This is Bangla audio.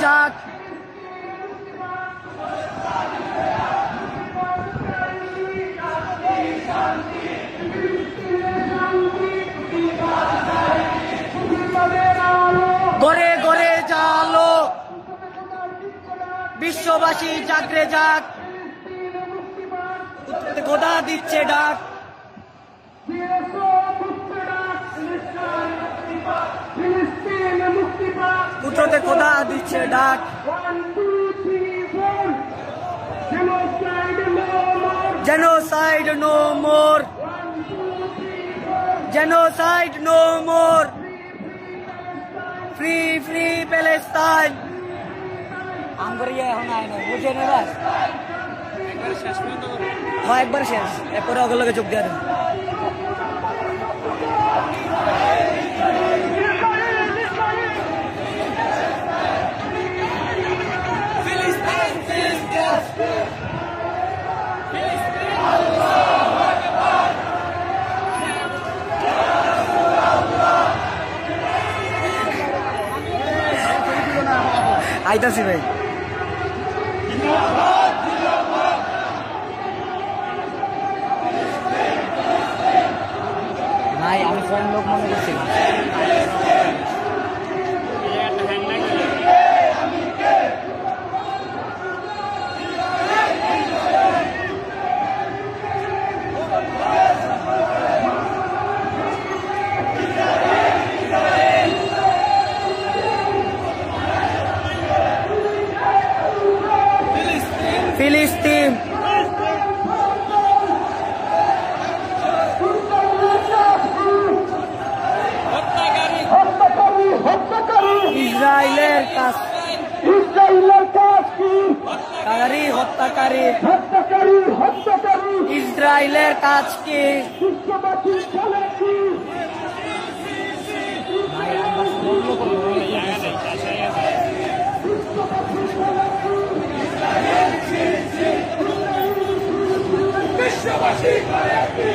যাক। গড়ে গড়ে জালো, বিশ্ববাসী জাগরে যাক। খোদা দিচ্ছে ডাক, পুত্রতে খোদা দিচ্ছে ডাক। Genocide no more, genocide no more, free free Palestine। আমগরিয়া এখন আয় না বুঝে না বাস একবার শেষ পর্যন্ত হ্যাঁ একবার শেষ এরপরে ওগুলোকে যোগ দেওয়া আইতাছি ভাই। ভাই আমি ফ্রেন্ড লোক মনে করছি ফিলিস্তিন। ইসরায়েলের কাজ, ইসরায়েলের কাজ কি? হত্যাকারী হত্যাকারী হত্যাকারী হত্যাকারী ইসরায়েলের কাজ কি? বিশ্ববাসী চলে কি? ভাই আমরা বলব বিশ্ববাসী করে কি?